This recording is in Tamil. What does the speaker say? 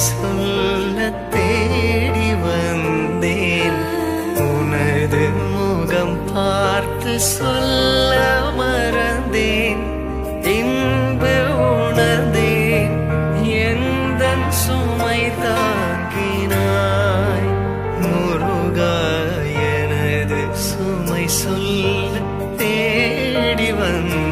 சொல்ல தேடி வந்தேன். உனது முகம் பார்த்து சொல்ல மறந்தேன். இன்பு உணர்ந்தேன் எந்தன் சுமை தாங்கினாய். முருகா எனது சுமை சொல்ல தேடி வந்தேன்.